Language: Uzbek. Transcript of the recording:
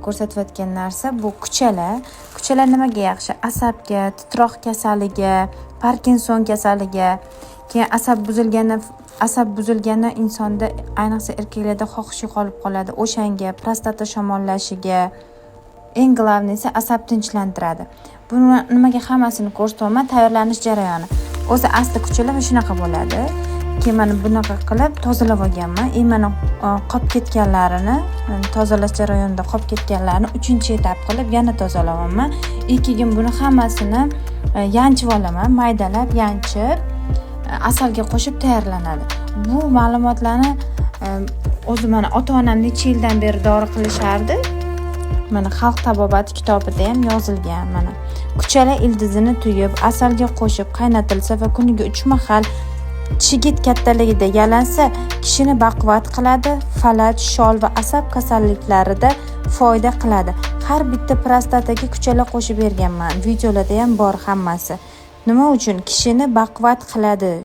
ko'rsatayotgan narsa bu kuchalar. Kuchalar nimaga yaxshi? Asabga, titroq kasaliga, Parkinson kasaliga, keyin asab buzilganda insonda, ayniqsa erkaklarda xohish yo'qolib qoladi. O'shanga, prostata shamollashiga, eng glavnisi asab tinchlantiradi. Buni nimaga hammasini ko'rsatyapman? Tayyorlanish jarayoni. O'zi asli kuchalar shunaqa bo'ladi. Keyin mana bunaqa qilib tozalab olganman. Mana qolib ketganlarini, tozalash jarayonida qolib ketganlarini 3-etap qilib yana tozalamayman. Keyin buni hammasini yanchib olaman, maydalab yanchib, asalga qo'shib tayyorlanadi. Bu ma'lumotlarni o'zi mana ota-onam necha yildan beri dori qilishardi. Mana Xalq tabobati kitobida ham yozilgan. Mana kuchalar ildizini tuyib, asalga qo'shib qaynatilsa va kuniga 3 mahal chigit kattaligida yalansa, kishini baquvvat qiladi, falaj, shol va asab kasalliklarida foyda qiladi. Har bitta prostataga kuchalar qo'shib berganman. Videolarda ham bor hammasi. Nima uchun? Kishini baquvvat qiladi.